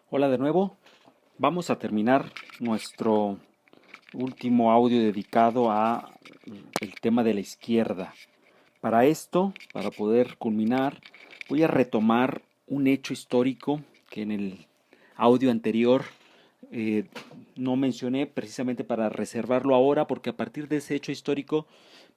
Hola de nuevo. Vamos a terminar nuestro último audio dedicado a el tema de la izquierda. Para esto, para poder culminar, voy a retomar un hecho histórico que en el audio anterior eh, no mencioné, precisamente para reservarlo ahora, porque a partir de ese hecho histórico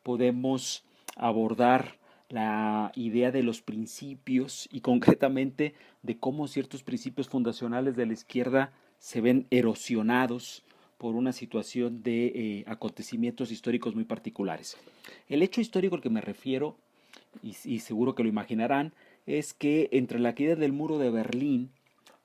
podemos abordar la idea de los principios y concretamente de cómo ciertos principios fundacionales de la izquierda se ven erosionados por una situación de acontecimientos históricos muy particulares. El hecho histórico al que me refiero, y seguro que lo imaginarán, es que entre la caída del muro de Berlín,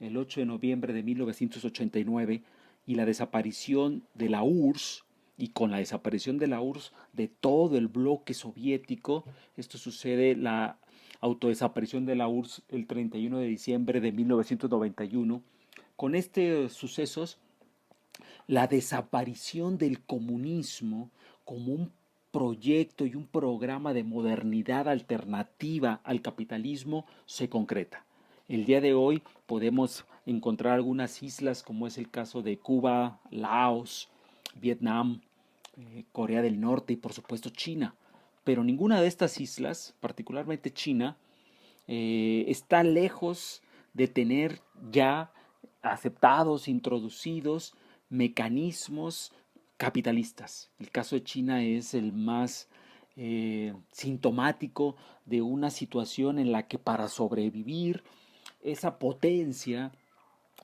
el 8 de noviembre de 1989, y la desaparición de la URSS, y con la desaparición de la URSS de todo el bloque soviético, esto sucede la autodesaparición de la URSS el 31 de diciembre de 1991, con estos sucesos la desaparición del comunismo como un proyecto y un programa de modernidad alternativa al capitalismo se concreta. El día de hoy podemos encontrar algunas islas como es el caso de Cuba, Laos, Vietnam, Corea del Norte y por supuesto China. Pero ninguna de estas islas, particularmente China, está lejos de tener ya aceptados, introducidos mecanismos capitalistas. El caso de China es el más sintomático de una situación en la que para sobrevivir esa potencia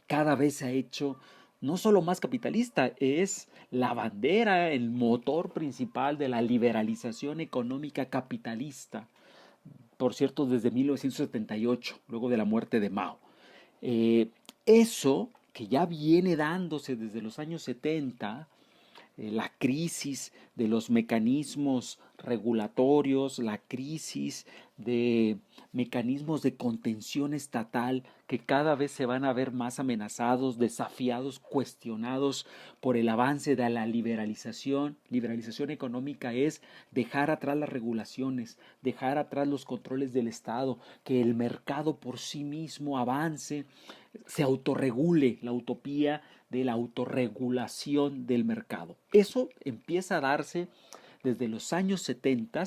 cada vez se ha hecho no solo más capitalista, es la bandera, el motor principal de la liberalización económica capitalista, por cierto, desde 1978, luego de la muerte de Mao. Eh, Eso que ya viene dándose desde los años 70, la crisis de los mecanismos regulatorios, la crisis de mecanismos de contención estatal que cada vez se van a ver más amenazados, desafiados, cuestionados por el avance de la liberalización. Liberalización económica es dejar atrás las regulaciones, dejar atrás los controles del Estado, que el mercado por sí mismo avance, se autorregule, la utopía de la autorregulación del mercado. Eso empieza a darse desde los años 70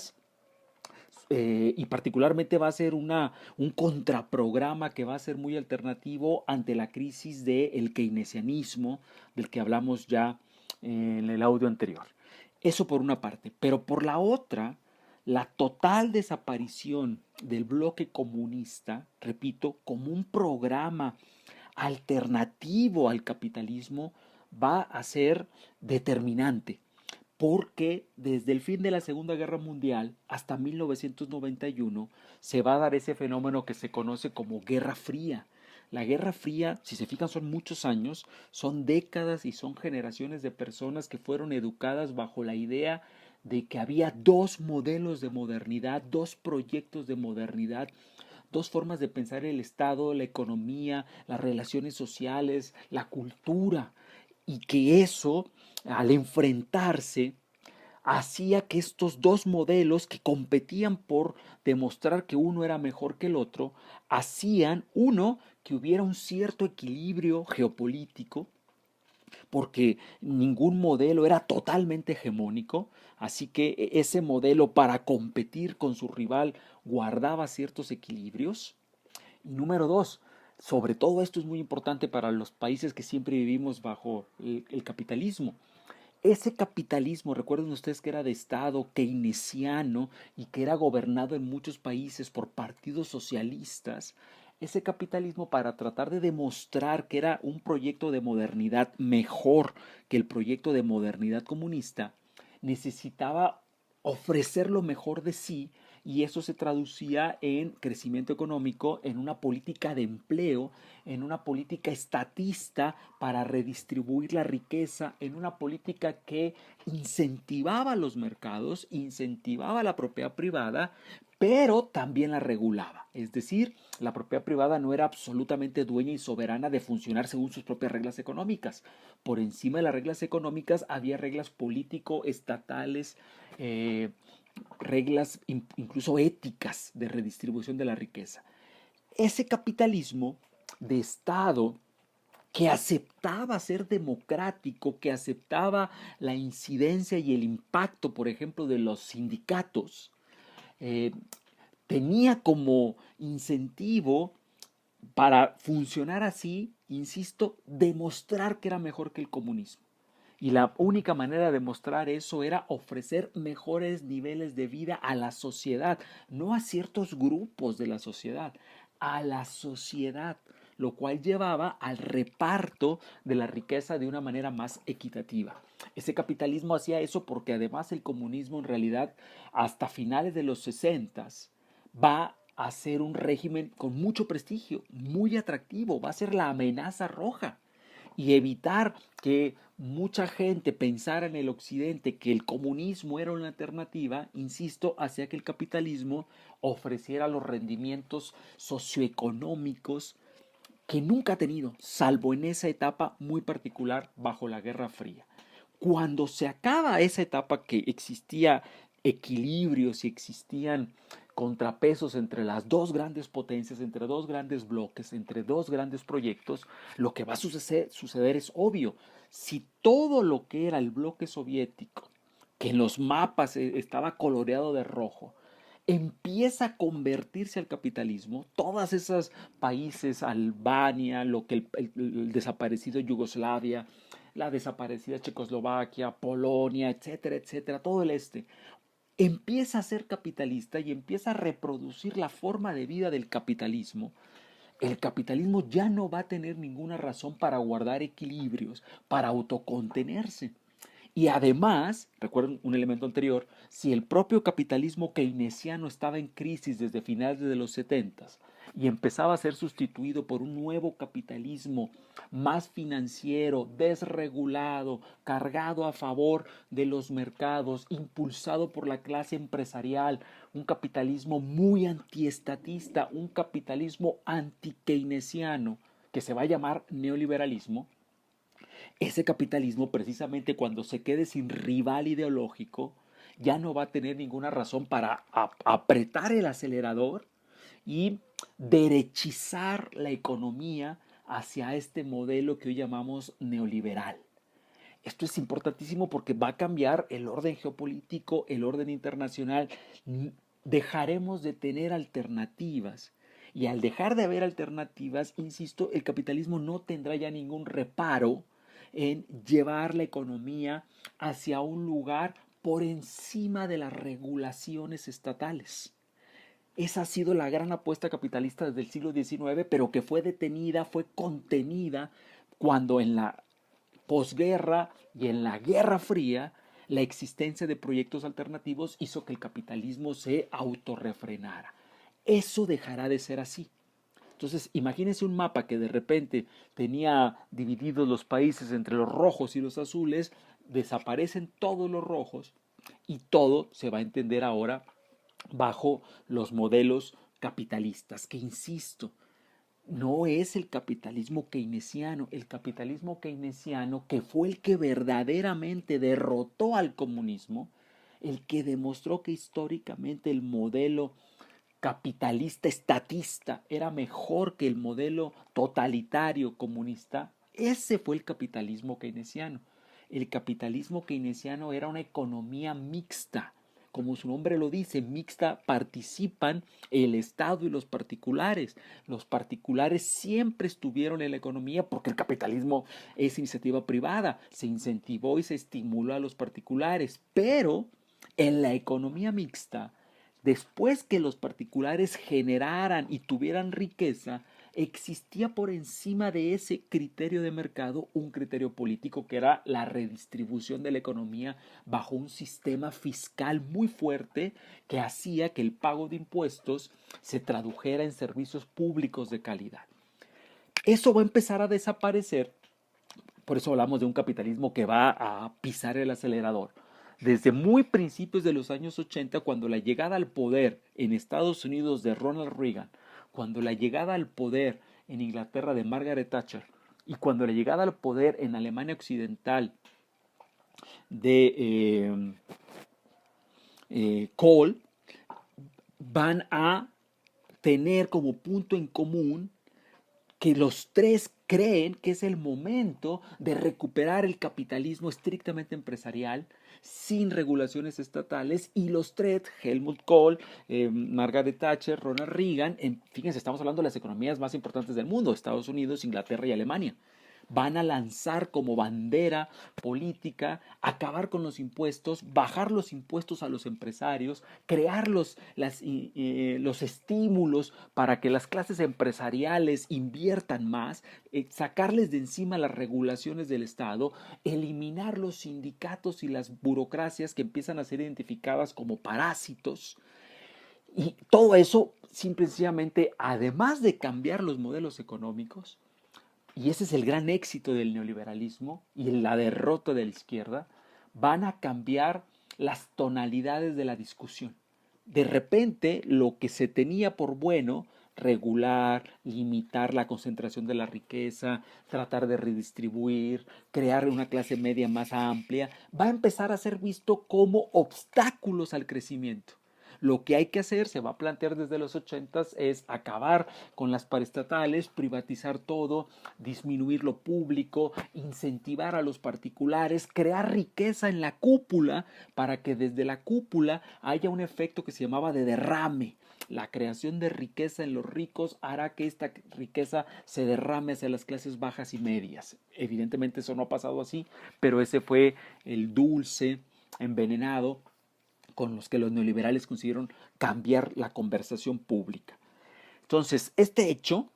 y particularmente va a ser un contraprograma que va a ser muy alternativo ante la crisis del keynesianismo del que hablamos ya en el audio anterior. Eso por una parte, pero por la otra, la total desaparición del bloque comunista, repito, como un programa alternativo al capitalismo va a ser determinante, porque desde el fin de la Segunda Guerra Mundial hasta 1991 se va a dar ese fenómeno que se conoce como Guerra Fría. La Guerra Fría, si se fijan, son muchos años, son décadas y son generaciones de personas que fueron educadas bajo la idea de que había dos modelos de modernidad, dos proyectos de modernidad, dos formas de pensar el Estado, la economía, las relaciones sociales, la cultura, y que eso, al enfrentarse, hacía que estos dos modelos que competían por demostrar que uno era mejor que el otro, hacían, uno, que hubiera un cierto equilibrio geopolítico, porque ningún modelo era totalmente hegemónico, así que ese modelo para competir con su rival guardaba ciertos equilibrios. Y número dos, sobre todo esto es muy importante para los países que siempre vivimos bajo el capitalismo. Ese capitalismo, recuerden ustedes que era de Estado, keynesiano y que era gobernado en muchos países por partidos socialistas, ese capitalismo para tratar de demostrar que era un proyecto de modernidad mejor que el proyecto de modernidad comunista, necesitaba ofrecer lo mejor de sí y eso se traducía en crecimiento económico, en una política de empleo, en una política estatista para redistribuir la riqueza, en una política que incentivaba los mercados, incentivaba la propiedad privada, pero también la regulaba. Es decir, la propiedad privada no era absolutamente dueña y soberana de funcionar según sus propias reglas económicas. Por encima de las reglas económicas había reglas político-estatales, reglas incluso éticas de redistribución de la riqueza. Ese capitalismo de Estado que aceptaba ser democrático, que aceptaba la incidencia y el impacto, por ejemplo, de los sindicatos, eh, tenía como incentivo para funcionar así, insisto, demostrar que era mejor que el comunismo. Y la única manera de demostrar eso era ofrecer mejores niveles de vida a la sociedad, no a ciertos grupos de la sociedad, a la sociedad, lo cual llevaba al reparto de la riqueza de una manera más equitativa. Ese capitalismo hacía eso porque además el comunismo en realidad hasta finales de los 60 va a ser un régimen con mucho prestigio, muy atractivo, va a ser la amenaza roja y evitar que mucha gente pensara en el occidente que el comunismo era una alternativa, insisto, hacía que el capitalismo ofreciera los rendimientos socioeconómicos que nunca ha tenido, salvo en esa etapa muy particular bajo la Guerra Fría. Cuando se acaba esa etapa que existía equilibrios y existían contrapesos entre las dos grandes potencias, entre dos grandes bloques, entre dos grandes proyectos, lo que va a suceder es obvio. Si todo lo que era el bloque soviético, que en los mapas estaba coloreado de rojo, empieza a convertirse al capitalismo, todos esos países, Albania, lo que el desaparecido Yugoslavia, la desaparecida Checoslovaquia, Polonia, etcétera, etcétera, todo el este, empieza a ser capitalista y empieza a reproducir la forma de vida del capitalismo, el capitalismo ya no va a tener ninguna razón para guardar equilibrios, para autocontenerse. Y además, recuerden un elemento anterior, si el propio capitalismo keynesiano estaba en crisis desde finales de los 70 y empezaba a ser sustituido por un nuevo capitalismo más financiero, desregulado, cargado a favor de los mercados, impulsado por la clase empresarial, un capitalismo muy antiestatista, un capitalismo anti-keynesiano, que se va a llamar neoliberalismo, ese capitalismo precisamente cuando se quede sin rival ideológico, ya no va a tener ninguna razón para apretar el acelerador y derechizar la economía hacia este modelo que hoy llamamos neoliberal. Esto es importantísimo porque va a cambiar el orden geopolítico, el orden internacional. Dejaremos de tener alternativas. Y al dejar de haber alternativas, insisto, el capitalismo no tendrá ya ningún reparo en llevar la economía hacia un lugar por encima de las regulaciones estatales. Esa ha sido la gran apuesta capitalista desde el siglo XIX, pero que fue detenida, fue contenida cuando en la posguerra y en la Guerra Fría la existencia de proyectos alternativos hizo que el capitalismo se autorrefrenara. Eso dejará de ser así. Entonces, imagínense un mapa que de repente tenía divididos los países entre los rojos y los azules, desaparecen todos los rojos y todo se va a entender ahora bajo los modelos capitalistas, que insisto, no es el capitalismo keynesiano que fue el que verdaderamente derrotó al comunismo, el que demostró que históricamente el modelo capitalista estatista era mejor que el modelo totalitario comunista, ese fue el capitalismo keynesiano. El capitalismo keynesiano era una economía mixta. Como su nombre lo dice, mixta, participan el Estado y los particulares. Los particulares siempre estuvieron en la economía porque el capitalismo es iniciativa privada. Se incentivó y se estimuló a los particulares. Pero en la economía mixta, después que los particulares generaran y tuvieran riqueza, existía por encima de ese criterio de mercado un criterio político que era la redistribución de la economía bajo un sistema fiscal muy fuerte que hacía que el pago de impuestos se tradujera en servicios públicos de calidad. Eso va a empezar a desaparecer, por eso hablamos de un capitalismo que va a pisar el acelerador. Desde muy principios de los años 80, cuando la llegada al poder en Estados Unidos de Ronald Reagan, cuando la llegada al poder en Inglaterra de Margaret Thatcher y cuando la llegada al poder en Alemania Occidental de Kohl, van a tener como punto en común que los tres creen que es el momento de recuperar el capitalismo estrictamente empresarial sin regulaciones estatales, y los tres, Helmut Kohl, Margaret Thatcher, Ronald Reagan, fíjense, estamos hablando de las economías más importantes del mundo, Estados Unidos, Inglaterra y Alemania, van a lanzar como bandera política acabar con los impuestos, bajar los impuestos a los empresarios, crear los estímulos para que las clases empresariales inviertan más, sacarles de encima las regulaciones del Estado, eliminar los sindicatos y las burocracias que empiezan a ser identificadas como parásitos. Y todo eso, simplemente, además de cambiar los modelos económicos, y ese es el gran éxito del neoliberalismo y la derrota de la izquierda, van a cambiar las tonalidades de la discusión. De repente, lo que se tenía por bueno, regular, limitar la concentración de la riqueza, tratar de redistribuir, crear una clase media más amplia, va a empezar a ser visto como obstáculos al crecimiento. Lo que hay que hacer, se va a plantear desde los 80s, es acabar con las paraestatales, privatizar todo, disminuir lo público, incentivar a los particulares, crear riqueza en la cúpula para que desde la cúpula haya un efecto que se llamaba de derrame. La creación de riqueza en los ricos hará que esta riqueza se derrame hacia las clases bajas y medias. Evidentemente eso no ha pasado así, pero ese fue el dulce envenenado con los que los neoliberales consiguieron cambiar la conversación pública. Entonces, este hecho,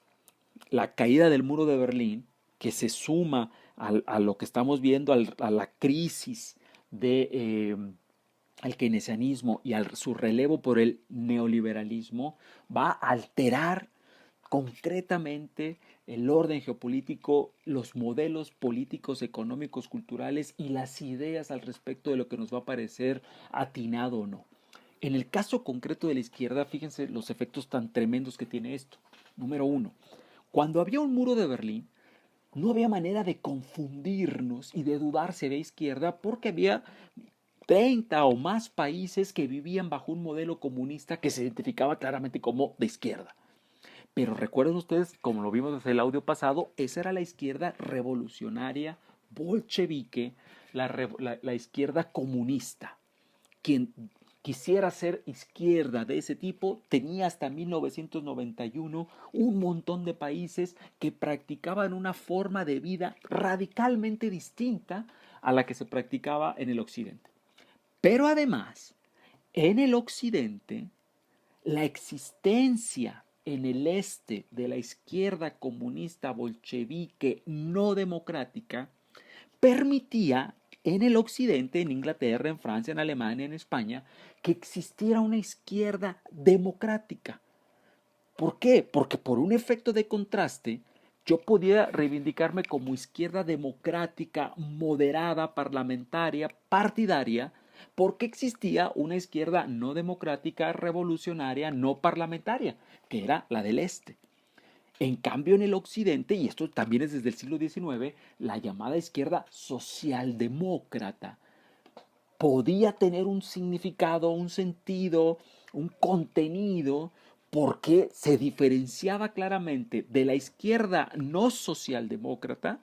la caída del muro de Berlín, que se suma a lo que estamos viendo, a la crisis al keynesianismo y su relevo por el neoliberalismo, va a alterar concretamente el orden geopolítico, los modelos políticos, económicos, culturales y las ideas al respecto de lo que nos va a parecer atinado o no. En el caso concreto de la izquierda, fíjense los efectos tan tremendos que tiene esto. Número uno, cuando había un muro de Berlín, no había manera de confundirnos y de dudar si había izquierda, porque había 30 o más países que vivían bajo un modelo comunista que se identificaba claramente como de izquierda. Pero recuerden ustedes, como lo vimos desde el audio pasado, esa era la izquierda revolucionaria, bolchevique, la izquierda comunista. Quien quisiera ser izquierda de ese tipo tenía hasta 1991 un montón de países que practicaban una forma de vida radicalmente distinta a la que se practicaba en el occidente. Pero además, en el occidente, la existencia en el este de la izquierda comunista bolchevique no democrática permitía en el occidente, en Inglaterra, en Francia, en Alemania, en España, que existiera una izquierda democrática. ¿Por qué? Porque por un efecto de contraste, yo podía reivindicarme como izquierda democrática, moderada, parlamentaria, partidaria, porque existía una izquierda no democrática, revolucionaria, no parlamentaria, que era la del Este. En cambio, en el Occidente, y esto también es desde el siglo XIX, la llamada izquierda socialdemócrata podía tener un significado, un sentido, un contenido, porque se diferenciaba claramente de la izquierda no socialdemócrata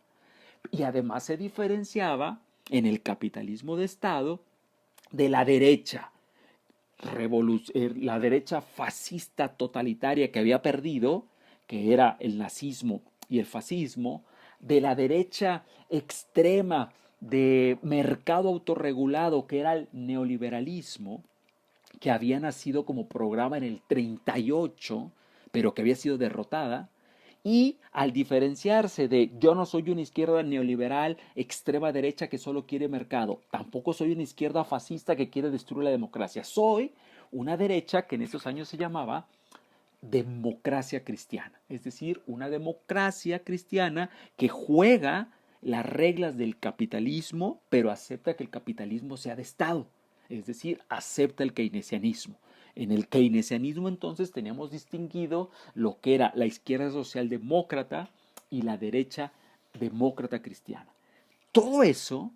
y además se diferenciaba en el capitalismo de Estado de la derecha fascista totalitaria que había perdido, que era el nazismo y el fascismo, de la derecha extrema de mercado autorregulado, que era el neoliberalismo, que había nacido como programa en el 38, pero que había sido derrotada. Y al diferenciarse de yo no soy una izquierda neoliberal extrema derecha que solo quiere mercado, tampoco soy una izquierda fascista que quiere destruir la democracia, soy una derecha que en esos años se llamaba democracia cristiana, es decir, una democracia cristiana que juega las reglas del capitalismo, pero acepta que el capitalismo sea de Estado, es decir, acepta el keynesianismo. En el keynesianismo entonces teníamos distinguido lo que era la izquierda socialdemócrata y la derecha demócrata cristiana. Todo eso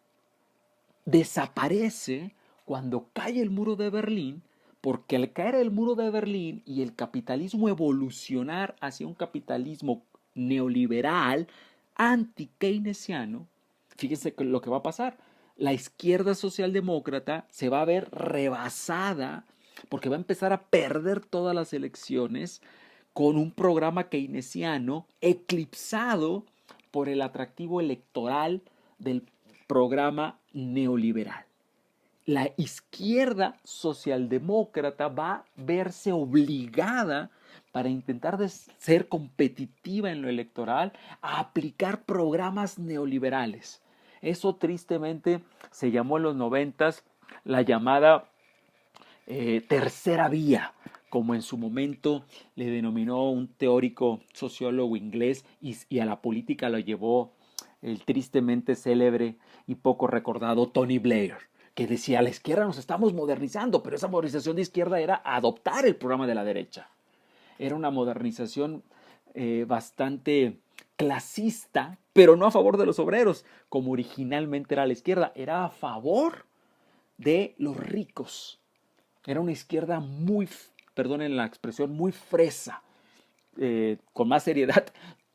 desaparece cuando cae el muro de Berlín, porque al caer el muro de Berlín y el capitalismo evolucionar hacia un capitalismo neoliberal, anti-keynesiano, fíjense lo que va a pasar. La izquierda socialdemócrata se va a ver rebasada porque va a empezar a perder todas las elecciones con un programa keynesiano eclipsado por el atractivo electoral del programa neoliberal. La izquierda socialdemócrata va a verse obligada para intentar ser competitiva en lo electoral a aplicar programas neoliberales. Eso tristemente se llamó en los 90 la llamada tercera vía, como en su momento le denominó un teórico sociólogo inglés y a la política lo llevó el tristemente célebre y poco recordado Tony Blair, que decía, a la izquierda nos estamos modernizando, pero esa modernización de izquierda era adoptar el programa de la derecha. Era una modernización bastante clasista, pero no a favor de los obreros, como originalmente era la izquierda, era a favor de los ricos. Era una izquierda muy, perdonen la expresión, muy fresa. Con más seriedad,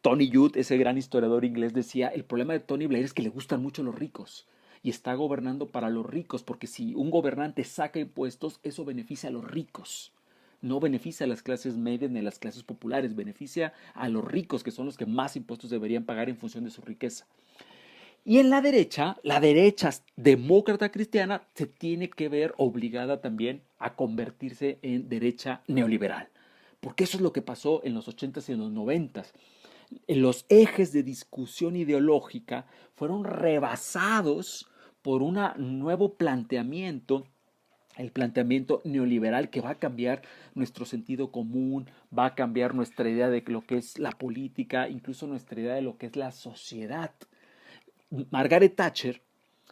Tony Judd, ese gran historiador inglés, decía, el problema de Tony Blair es que le gustan mucho los ricos y está gobernando para los ricos, porque si un gobernante saca impuestos, eso beneficia a los ricos. No beneficia a las clases medias ni a las clases populares, beneficia a los ricos, que son los que más impuestos deberían pagar en función de su riqueza. Y en la derecha demócrata cristiana, se tiene que ver obligada también a convertirse en derecha neoliberal. Porque eso es lo que pasó en los 80s y en los 90s. Los ejes de discusión ideológica fueron rebasados por un nuevo planteamiento, el planteamiento neoliberal, que va a cambiar nuestro sentido común, va a cambiar nuestra idea de lo que es la política, incluso nuestra idea de lo que es la sociedad. Margaret Thatcher,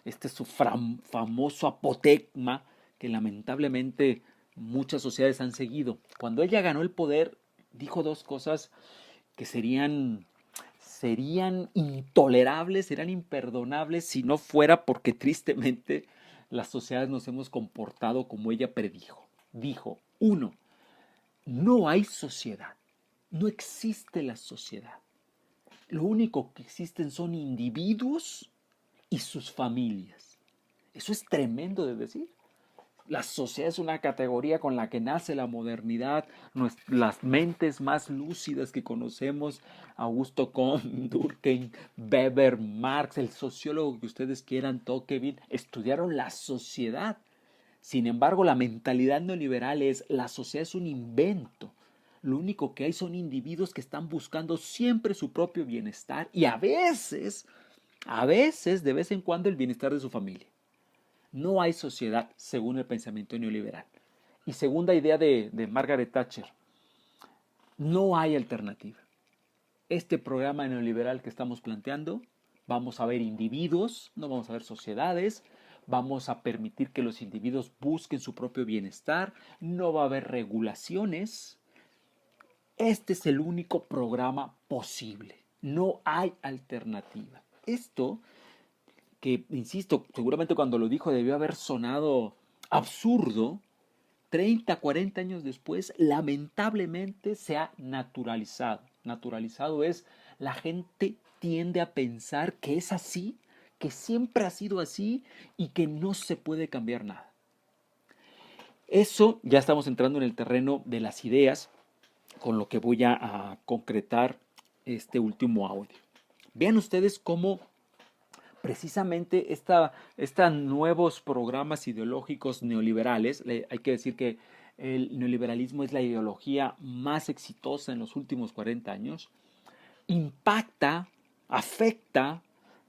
este es su famoso apotegma que lamentablemente muchas sociedades han seguido. Cuando ella ganó el poder, dijo dos cosas que serían intolerables, serían imperdonables si no fuera porque tristemente las sociedades nos hemos comportado como ella predijo. Dijo, 1, no hay sociedad, no existe la sociedad. Lo único que existen son individuos y sus familias. Eso es tremendo de decir. La sociedad es una categoría con la que nace la modernidad, las mentes más lúcidas que conocemos, Augusto Comte, Durkheim, Weber, Marx, el sociólogo que ustedes quieran, Tocqueville, estudiaron la sociedad. Sin embargo, la mentalidad neoliberal es, la sociedad es un invento. Lo único que hay son individuos que están buscando siempre su propio bienestar y a veces, de vez en cuando, el bienestar de su familia. No hay sociedad según el pensamiento neoliberal. Y segunda idea de Margaret Thatcher, no hay alternativa. Este programa neoliberal que estamos planteando, vamos a ver individuos, no vamos a ver sociedades, vamos a permitir que los individuos busquen su propio bienestar, no va a haber regulaciones. Este es el único programa posible. No hay alternativa. Esto que, insisto, seguramente cuando lo dijo debió haber sonado absurdo, 30, 40 años después, lamentablemente se ha naturalizado. Naturalizado es, la gente tiende a pensar que es así, que siempre ha sido así y que no se puede cambiar nada. Eso ya estamos entrando en el terreno de las ideas, con lo que voy a concretar este último audio. Vean ustedes cómo precisamente estos nuevos programas ideológicos neoliberales, hay que decir que el neoliberalismo es la ideología más exitosa en los últimos 40 años, impacta, afecta,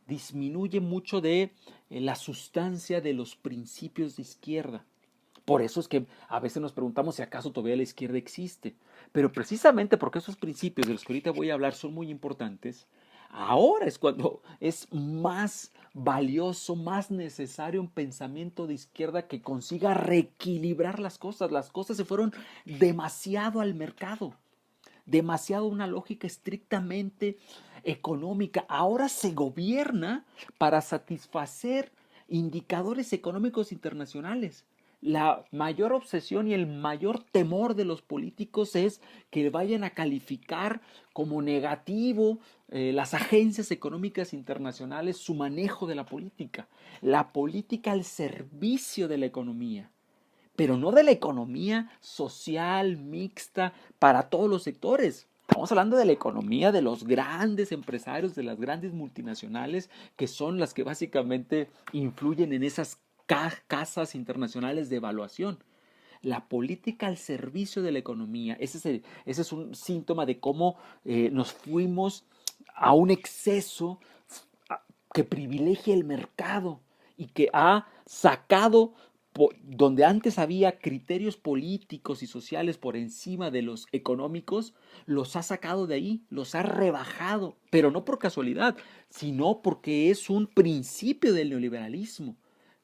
disminuye mucho de la sustancia de los principios de izquierda. Por eso es que a veces nos preguntamos si acaso todavía la izquierda existe. Pero precisamente porque esos principios de los que ahorita voy a hablar son muy importantes, ahora es cuando es más valioso, más necesario un pensamiento de izquierda que consiga reequilibrar las cosas. Las cosas se fueron demasiado al mercado, demasiado una lógica estrictamente económica. Ahora se gobierna para satisfacer indicadores económicos internacionales. La mayor obsesión y el mayor temor de los políticos es que vayan a calificar como negativo las agencias económicas internacionales su manejo de la política. La política al servicio de la economía, pero no de la economía social, mixta, para todos los sectores. Estamos hablando de la economía de los grandes empresarios, de las grandes multinacionales, que son las que básicamente influyen en esas casas internacionales de evaluación. La política al servicio de la economía, ese es un síntoma de cómo nos fuimos a un exceso que privilegia el mercado y que ha sacado donde antes había criterios políticos y sociales por encima de los económicos, los ha sacado de ahí, los ha rebajado, pero no por casualidad, sino porque es un principio del neoliberalismo,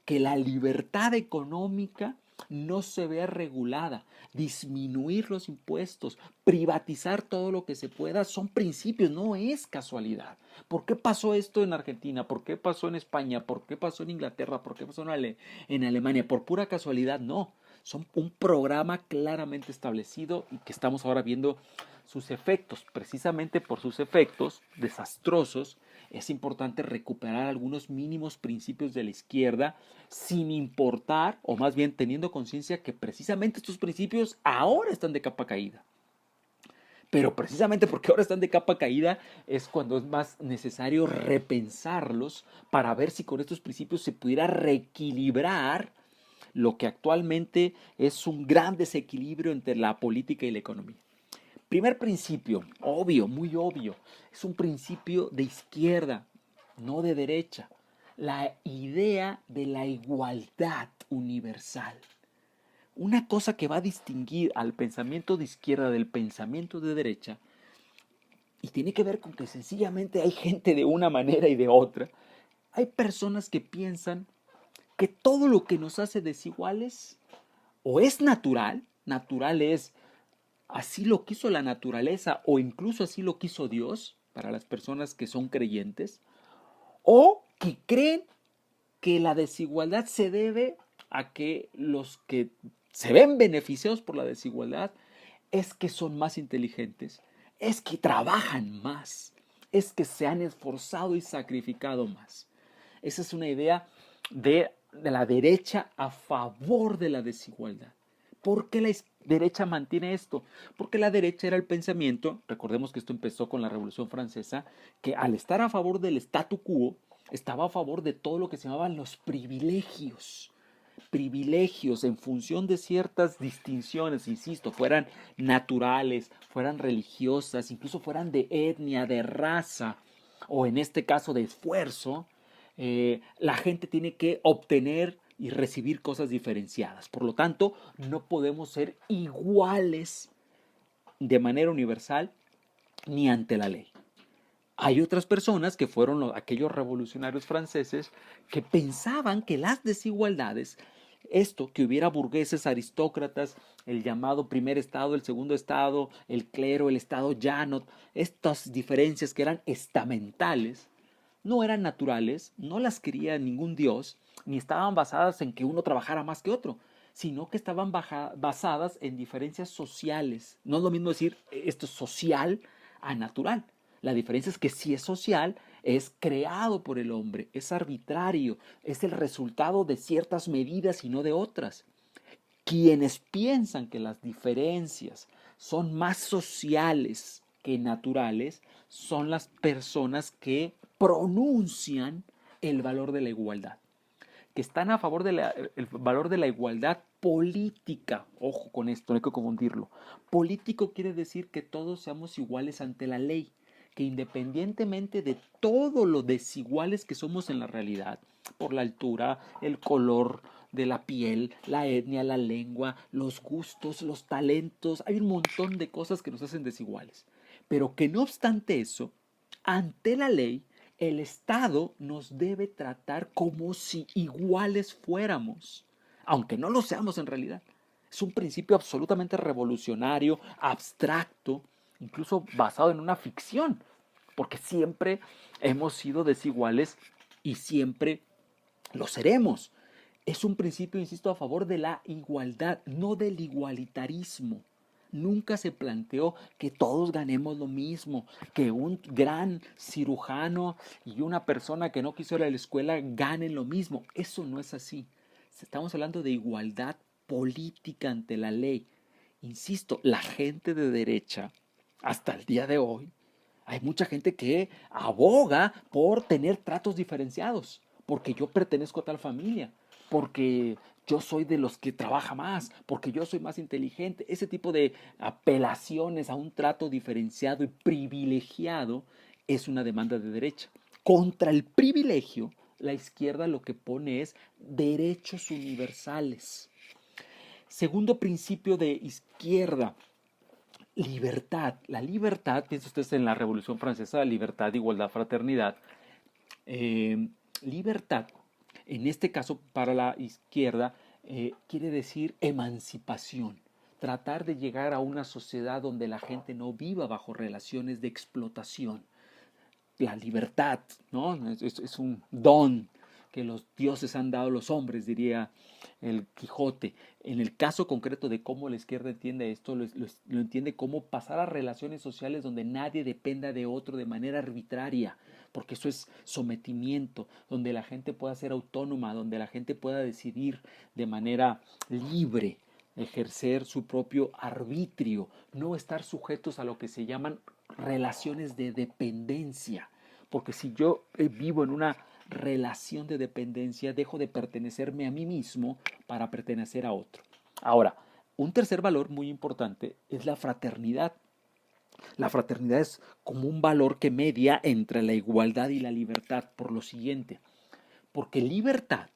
que la libertad económica no se vea regulada, disminuir los impuestos, privatizar todo lo que se pueda, son principios, no es casualidad. ¿Por qué pasó esto en Argentina? ¿Por qué pasó en España? ¿Por qué pasó en Inglaterra? ¿Por qué pasó en Alemania? ¿Por pura casualidad? No. Son un programa claramente establecido y que estamos ahora viendo sus efectos. Precisamente por sus efectos desastrosos, es importante recuperar algunos mínimos principios de la izquierda sin importar, o más bien teniendo conciencia que precisamente estos principios ahora están de capa caída. Pero precisamente porque ahora están de capa caída es cuando es más necesario repensarlos para ver si con estos principios se pudiera reequilibrar lo que actualmente es un gran desequilibrio entre la política y la economía. Primer principio, obvio, muy obvio, es un principio de izquierda, no de derecha. La idea de la igualdad universal. Una cosa que va a distinguir al pensamiento de izquierda del pensamiento de derecha, y tiene que ver con que sencillamente hay gente de una manera y de otra. Hay personas que piensan que todo lo que nos hace desiguales o es natural, natural es así lo quiso la naturaleza o incluso así lo quiso Dios para las personas que son creyentes, o que creen que la desigualdad se debe a que los que se ven beneficiados por la desigualdad es que son más inteligentes, es que trabajan más, es que se han esforzado y sacrificado más. Esa es una idea de la derecha a favor de la desigualdad. ¿Por qué la derecha mantiene esto? Porque la derecha era el pensamiento, recordemos que esto empezó con la Revolución Francesa, que al estar a favor del statu quo, estaba a favor de todo lo que se llamaban los privilegios. Privilegios en función de ciertas distinciones, insisto, fueran naturales, fueran religiosas, incluso fueran de etnia, de raza, o en este caso de esfuerzo, la gente tiene que obtener y recibir cosas diferenciadas. Por lo tanto, no podemos ser iguales de manera universal ni ante la ley. Hay otras personas que fueron aquellos revolucionarios franceses que pensaban que las desigualdades, esto, que hubiera burgueses, aristócratas, el llamado primer estado, el segundo estado, el clero, el estado llano, estas diferencias que eran estamentales, no eran naturales, no las quería ningún dios, ni estaban basadas en que uno trabajara más que otro, sino que estaban basadas en diferencias sociales. No es lo mismo decir esto es social a natural. La diferencia es que si es social, es creado por el hombre, es arbitrario, es el resultado de ciertas medidas y no de otras. Quienes piensan que las diferencias son más sociales que naturales son las personas que pronuncian el valor de la igualdad, que están a favor del valor de la igualdad política. Ojo con esto, no hay que confundirlo. Político quiere decir que todos seamos iguales ante la ley, que independientemente de todo lo desiguales que somos en la realidad, por la altura, el color de la piel, la etnia, la lengua, los gustos, los talentos, hay un montón de cosas que nos hacen desiguales. Pero que no obstante eso, ante la ley, el Estado nos debe tratar como si iguales fuéramos, aunque no lo seamos en realidad. Es un principio absolutamente revolucionario, abstracto, incluso basado en una ficción, porque siempre hemos sido desiguales y siempre lo seremos. Es un principio, insisto, a favor de la igualdad, no del igualitarismo. Nunca se planteó que todos ganemos lo mismo, que un gran cirujano y una persona que no quiso ir a la escuela ganen lo mismo. Eso no es así. Estamos hablando de igualdad política ante la ley. Insisto, la gente de derecha, hasta el día de hoy, hay mucha gente que aboga por tener tratos diferenciados, porque yo pertenezco a tal familia, porque yo soy de los que trabaja más, porque yo soy más inteligente. Ese tipo de apelaciones a un trato diferenciado y privilegiado es una demanda de derecha. Contra el privilegio, la izquierda lo que pone es derechos universales. Segundo principio de izquierda, libertad. La libertad, piensa usted en la Revolución Francesa, libertad, igualdad, fraternidad. Eh, Libertad, en este caso para la izquierda, quiere decir emancipación. Tratar de llegar a una sociedad donde la gente no viva bajo relaciones de explotación. La libertad, ¿no? Es un don que los dioses han dado a los hombres, diría el Quijote. En el caso concreto de cómo la izquierda entiende esto, lo entiende como pasar a relaciones sociales donde nadie dependa de otro de manera arbitraria, porque eso es sometimiento, donde la gente pueda ser autónoma, donde la gente pueda decidir de manera libre, ejercer su propio arbitrio, no estar sujetos a lo que se llaman relaciones de dependencia, porque si yo vivo en una relación de dependencia, dejo de pertenecerme a mí mismo para pertenecer a otro. Ahora, un tercer valor muy importante es la fraternidad. La fraternidad es como un valor que media entre la igualdad y la libertad, por lo siguiente, porque libertad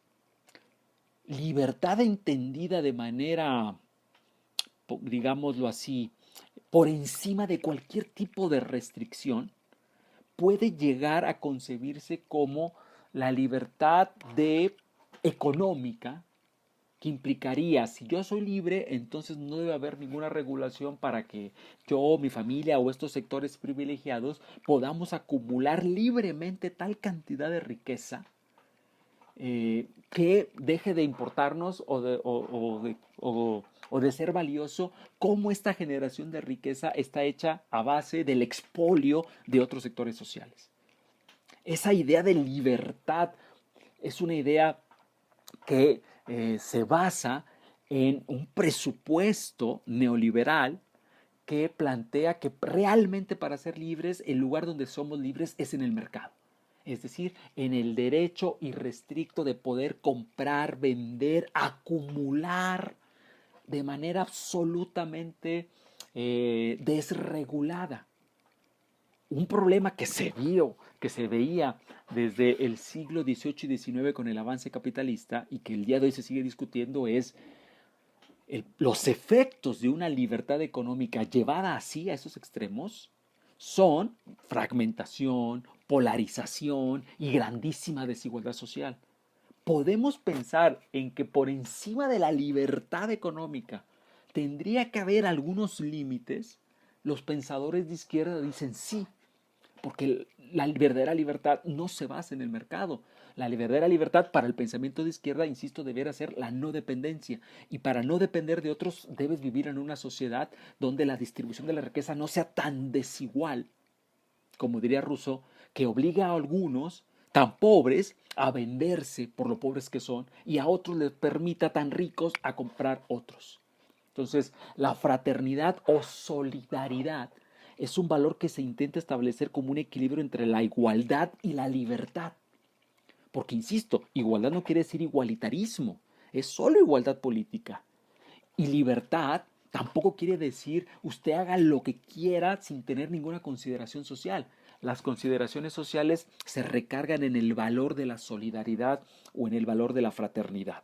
entendida de manera, digámoslo así, por encima de cualquier tipo de restricción, puede llegar a concebirse como la libertad de económica, que implicaría, si yo soy libre, entonces no debe haber ninguna regulación para que yo, mi familia o estos sectores privilegiados podamos acumular libremente tal cantidad de riqueza que deje de importarnos o de ser valioso, cómo esta generación de riqueza está hecha a base del expolio de otros sectores sociales. Esa idea de libertad es una idea que se basa en un presupuesto neoliberal que plantea que realmente para ser libres el lugar donde somos libres es en el mercado. Es decir, en el derecho irrestricto de poder comprar, vender, acumular de manera absolutamente desregulada. Un problema que se veía desde el siglo XVIII y XIX con el avance capitalista y que el día de hoy se sigue discutiendo es los efectos de una libertad económica llevada así a esos extremos son fragmentación, polarización y grandísima desigualdad social. Podemos pensar en que por encima de la libertad económica tendría que haber algunos límites. Los pensadores de izquierda dicen sí, porque la verdadera libertad no se basa en el mercado. La verdadera libertad para el pensamiento de izquierda, insisto, debería ser la no dependencia. Y para no depender de otros, debes vivir en una sociedad donde la distribución de la riqueza no sea tan desigual, como diría Rousseau, que obliga a algunos tan pobres a venderse por lo pobres que son y a otros les permita tan ricos a comprar otros. Entonces, la fraternidad o solidaridad es un valor que se intenta establecer como un equilibrio entre la igualdad y la libertad. Porque, insisto, igualdad no quiere decir igualitarismo, es solo igualdad política. Y libertad tampoco quiere decir usted haga lo que quiera sin tener ninguna consideración social. Las consideraciones sociales se recargan en el valor de la solidaridad o en el valor de la fraternidad.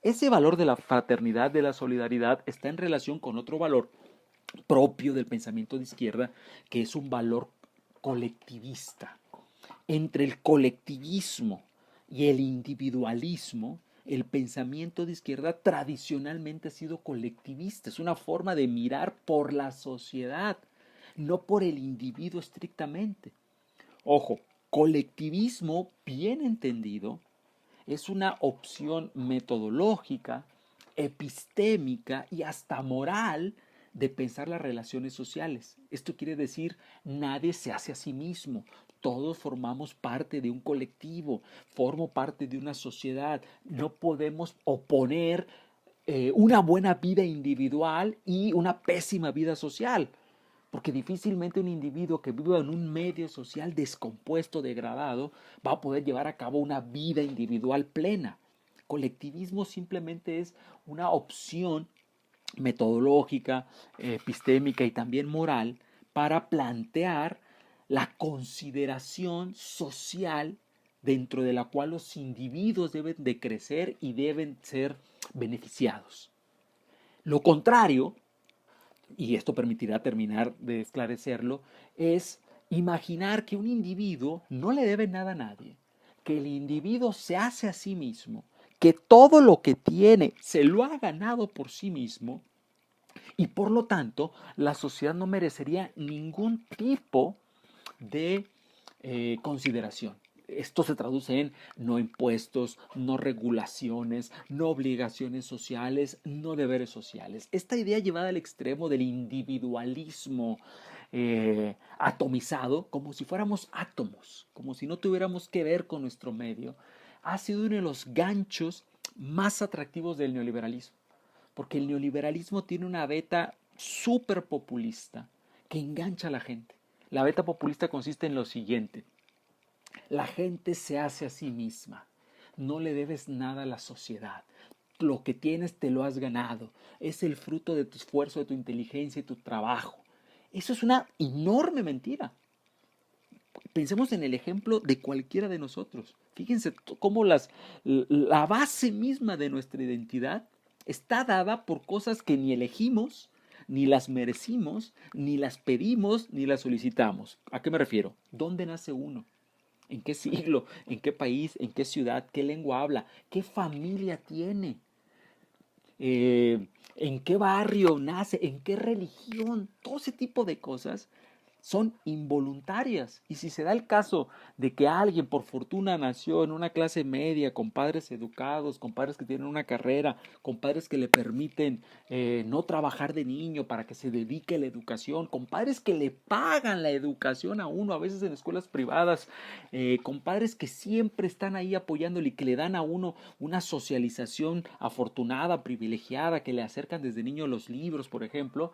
Ese valor de la fraternidad, de la solidaridad, está en relación con otro valor propio del pensamiento de izquierda, que es un valor colectivista. Entre el colectivismo y el individualismo, el pensamiento de izquierda tradicionalmente ha sido colectivista, es una forma de mirar por la sociedad, no por el individuo estrictamente. Ojo, colectivismo bien entendido es una opción metodológica, epistémica y hasta moral de pensar las relaciones sociales. Esto quiere decir, nadie se hace a sí mismo. Todos formamos parte de un colectivo, formo parte de una sociedad. No podemos oponer una buena vida individual y una pésima vida social. Porque difícilmente un individuo que viva en un medio social descompuesto, degradado, va a poder llevar a cabo una vida individual plena. Colectivismo simplemente es una opción metodológica, epistémica y también moral para plantear la consideración social dentro de la cual los individuos deben de crecer y deben ser beneficiados. Lo contrario, y esto permitirá terminar de esclarecerlo, es imaginar que un individuo no le debe nada a nadie, que el individuo se hace a sí mismo, que todo lo que tiene se lo ha ganado por sí mismo y por lo tanto la sociedad no merecería ningún tipo de consideración. Esto se traduce en no impuestos, no regulaciones, no obligaciones sociales, no deberes sociales. Esta idea llevada al extremo del individualismo atomizado, como si fuéramos átomos, como si no tuviéramos que ver con nuestro medio, ha sido uno de los ganchos más atractivos del neoliberalismo. Porque el neoliberalismo tiene una beta súper populista que engancha a la gente. La beta populista consiste en lo siguiente. La gente se hace a sí misma. No le debes nada a la sociedad. Lo que tienes te lo has ganado. Es el fruto de tu esfuerzo, de tu inteligencia y tu trabajo. Eso es una enorme mentira. Pensemos en el ejemplo de cualquiera de nosotros. Fíjense cómo la base misma de nuestra identidad está dada por cosas que ni elegimos, ni las merecimos, ni las pedimos, ni las solicitamos. ¿A qué me refiero? ¿Dónde nace uno? ¿En qué siglo? ¿En qué país? ¿En qué ciudad? ¿Qué lengua habla? ¿Qué familia tiene? ¿En qué barrio nace? ¿En qué religión? Todo ese tipo de cosas son involuntarias. Y si se da el caso de que alguien por fortuna nació en una clase media, con padres educados, con padres que tienen una carrera, con padres que le permiten no trabajar de niño para que se dedique a la educación, con padres que le pagan la educación a uno, a veces en escuelas privadas, con padres que siempre están ahí apoyándole y que le dan a uno una socialización afortunada, privilegiada, que le acercan desde niño los libros, por ejemplo.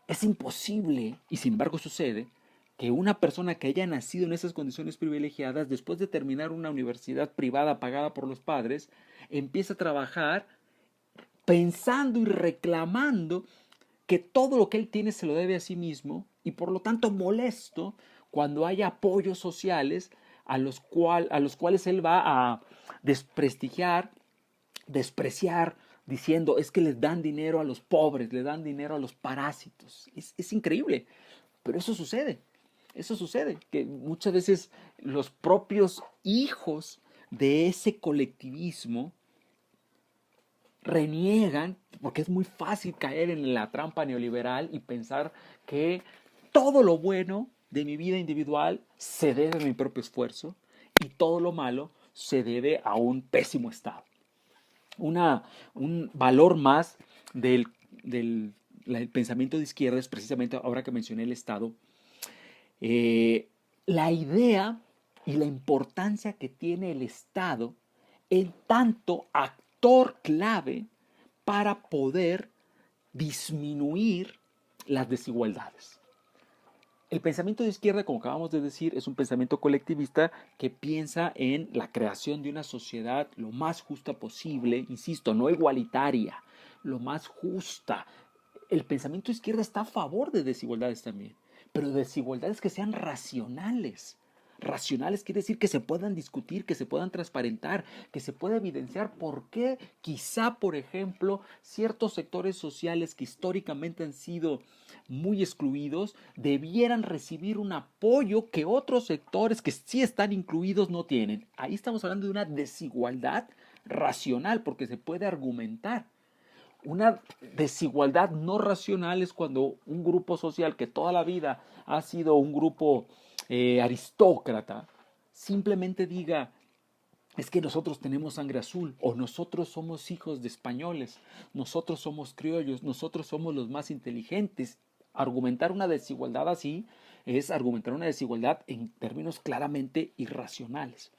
Es imposible, y sin embargo sucede, que una persona que haya nacido en esas condiciones privilegiadas, después de terminar una universidad privada pagada por los padres, empiece a trabajar pensando y reclamando que todo lo que él tiene se lo debe a sí mismo y por lo tanto molesto cuando haya apoyos sociales a los cuales él va a desprestigiar, despreciar, diciendo es que les dan dinero a los pobres, le dan dinero a los parásitos. Es increíble, pero eso sucede, que muchas veces los propios hijos de ese colectivismo reniegan, porque es muy fácil caer en la trampa neoliberal y pensar que todo lo bueno de mi vida individual se debe a mi propio esfuerzo y todo lo malo se debe a un pésimo Estado. Un valor más del pensamiento de izquierda es precisamente, ahora que mencioné el Estado, la idea y la importancia que tiene el Estado en tanto actor clave para poder disminuir las desigualdades. El pensamiento de izquierda, como acabamos de decir, es un pensamiento colectivista que piensa en la creación de una sociedad lo más justa posible, insisto, no igualitaria, lo más justa. El pensamiento de izquierda está a favor de desigualdades también, pero desigualdades que sean racionales. Racionales quiere decir que se puedan discutir, que se puedan transparentar, que se pueda evidenciar por qué quizá, por ejemplo, ciertos sectores sociales que históricamente han sido muy excluidos debieran recibir un apoyo que otros sectores que sí están incluidos no tienen. Ahí estamos hablando de una desigualdad racional porque se puede argumentar. Una desigualdad no racional es cuando un grupo social que toda la vida ha sido un grupo aristócrata simplemente diga es que nosotros tenemos sangre azul, o nosotros somos hijos de españoles, nosotros somos criollos, nosotros somos los más inteligentes. Argumentar una desigualdad así es argumentar una desigualdad en términos claramente irracionales.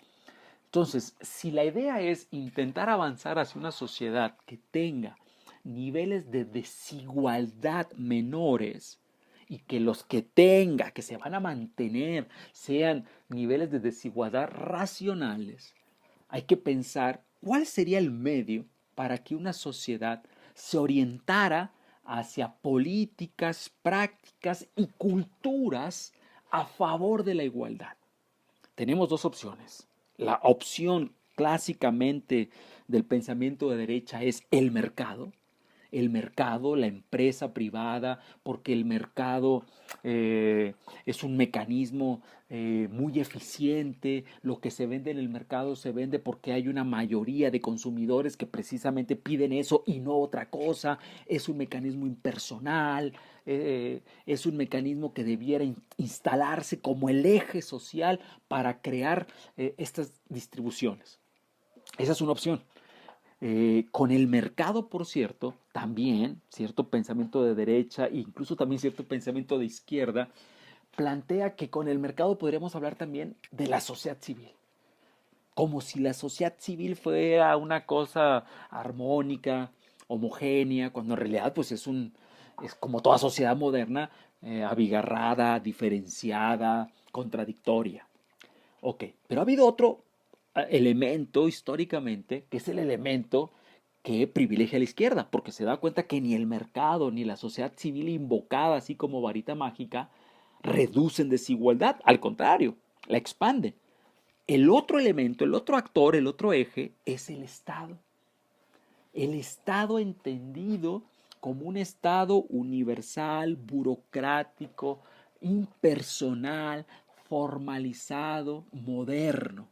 Entonces, si la idea es intentar avanzar hacia una sociedad que tenga niveles de desigualdad menores y que los que tenga, que se van a mantener, sean niveles de desigualdad racionales, hay que pensar cuál sería el medio para que una sociedad se orientara hacia políticas, prácticas y culturas a favor de la igualdad. Tenemos dos opciones. La opción clásicamente del pensamiento de derecha es el mercado, la empresa privada, porque el mercado es un mecanismo muy eficiente, lo que se vende en el mercado se vende porque hay una mayoría de consumidores que precisamente piden eso y no otra cosa, es un mecanismo impersonal, es un mecanismo que debiera instalarse como el eje social para crear estas distribuciones. Esa es una opción. Con el mercado, por cierto, también cierto pensamiento de derecha e incluso también cierto pensamiento de izquierda plantea que con el mercado podríamos hablar también de la sociedad civil, como si la sociedad civil fuera una cosa armónica, homogénea, cuando en realidad pues es como toda sociedad moderna, abigarrada, diferenciada, contradictoria. Ok, pero ha habido otro elemento históricamente, que es el elemento que privilegia a la izquierda, porque se da cuenta que ni el mercado ni la sociedad civil invocada, así como varita mágica, reducen desigualdad, al contrario, la expanden. El otro elemento, el otro actor, el otro eje es el Estado. El Estado entendido como un Estado universal, burocrático, impersonal, formalizado, moderno.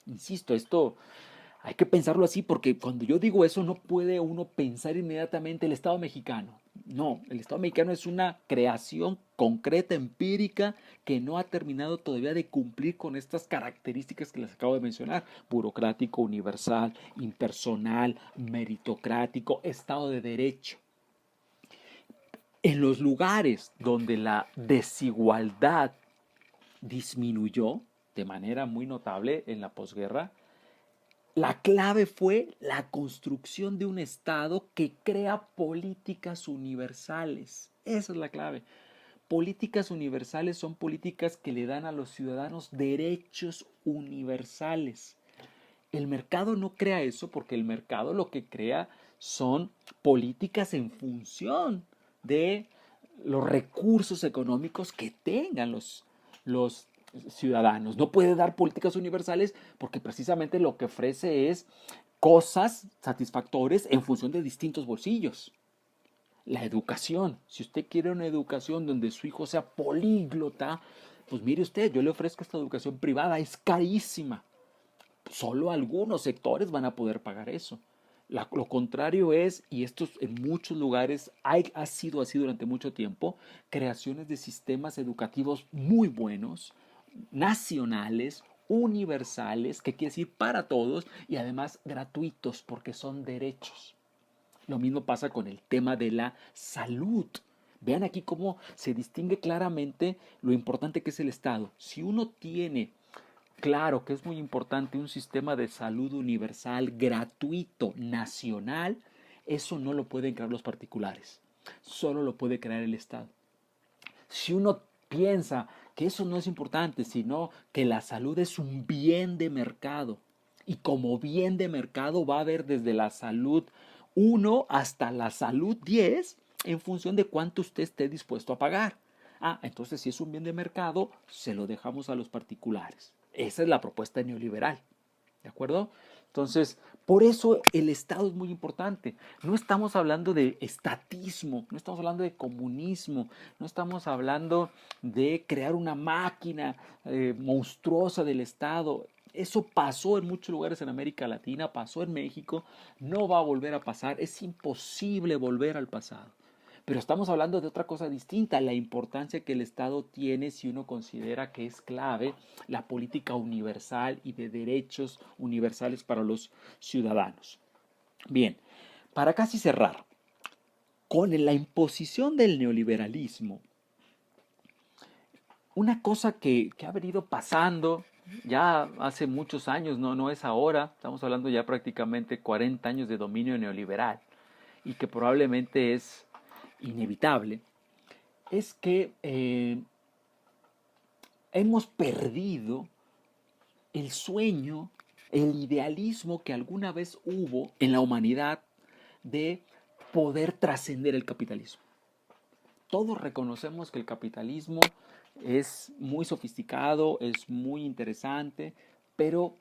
Insisto, esto hay que pensarlo así porque cuando yo digo eso no puede uno pensar inmediatamente el Estado mexicano. No, el Estado mexicano es una creación concreta, empírica, que no ha terminado todavía de cumplir con estas características que les acabo de mencionar. Burocrático, universal, impersonal, meritocrático, Estado de Derecho. En los lugares donde la desigualdad disminuyó de manera muy notable en la posguerra, la clave fue la construcción de un Estado que crea políticas universales. Esa es la clave. Políticas universales son políticas que le dan a los ciudadanos derechos universales. El mercado no crea eso porque el mercado lo que crea son políticas en función de los recursos económicos que tengan los ciudadanos. No puede dar políticas universales porque precisamente lo que ofrece es cosas satisfactorias en función de distintos bolsillos. La educación, si usted quiere una educación donde su hijo sea políglota, pues mire usted, yo le ofrezco esta educación privada, es carísima. Solo algunos sectores van a poder pagar eso. Lo contrario es, y esto en muchos lugares ha sido así durante mucho tiempo, creaciones de sistemas educativos muy buenos, nacionales, universales, que quiere decir para todos y además gratuitos porque son derechos. Lo mismo pasa con el tema de la salud. Vean aquí cómo se distingue claramente lo importante que es el Estado. Si uno tiene claro que es muy importante un sistema de salud universal, gratuito, nacional, eso no lo pueden crear los particulares, solo lo puede crear el Estado. Si uno piensa que eso no es importante, sino que la salud es un bien de mercado, y como bien de mercado va a haber desde la salud 1 hasta la salud 10 en función de cuánto usted esté dispuesto a pagar. Ah, entonces si es un bien de mercado, se lo dejamos a los particulares. Esa es la propuesta neoliberal. ¿De acuerdo? Entonces, por eso el Estado es muy importante. No estamos hablando de estatismo, no estamos hablando de comunismo, no estamos hablando de crear una máquina monstruosa del Estado. Eso pasó en muchos lugares en América Latina, pasó en México, no va a volver a pasar, es imposible volver al pasado. Pero estamos hablando de otra cosa distinta, la importancia que el Estado tiene si uno considera que es clave la política universal y de derechos universales para los ciudadanos. Bien, para casi cerrar, con la imposición del neoliberalismo, una cosa que ha venido pasando ya hace muchos años, no es ahora, estamos hablando ya prácticamente 40 años de dominio neoliberal y que probablemente es inevitable, es que hemos perdido el sueño, el idealismo que alguna vez hubo en la humanidad de poder trascender el capitalismo. Todos reconocemos que el capitalismo es muy sofisticado, es muy interesante, pero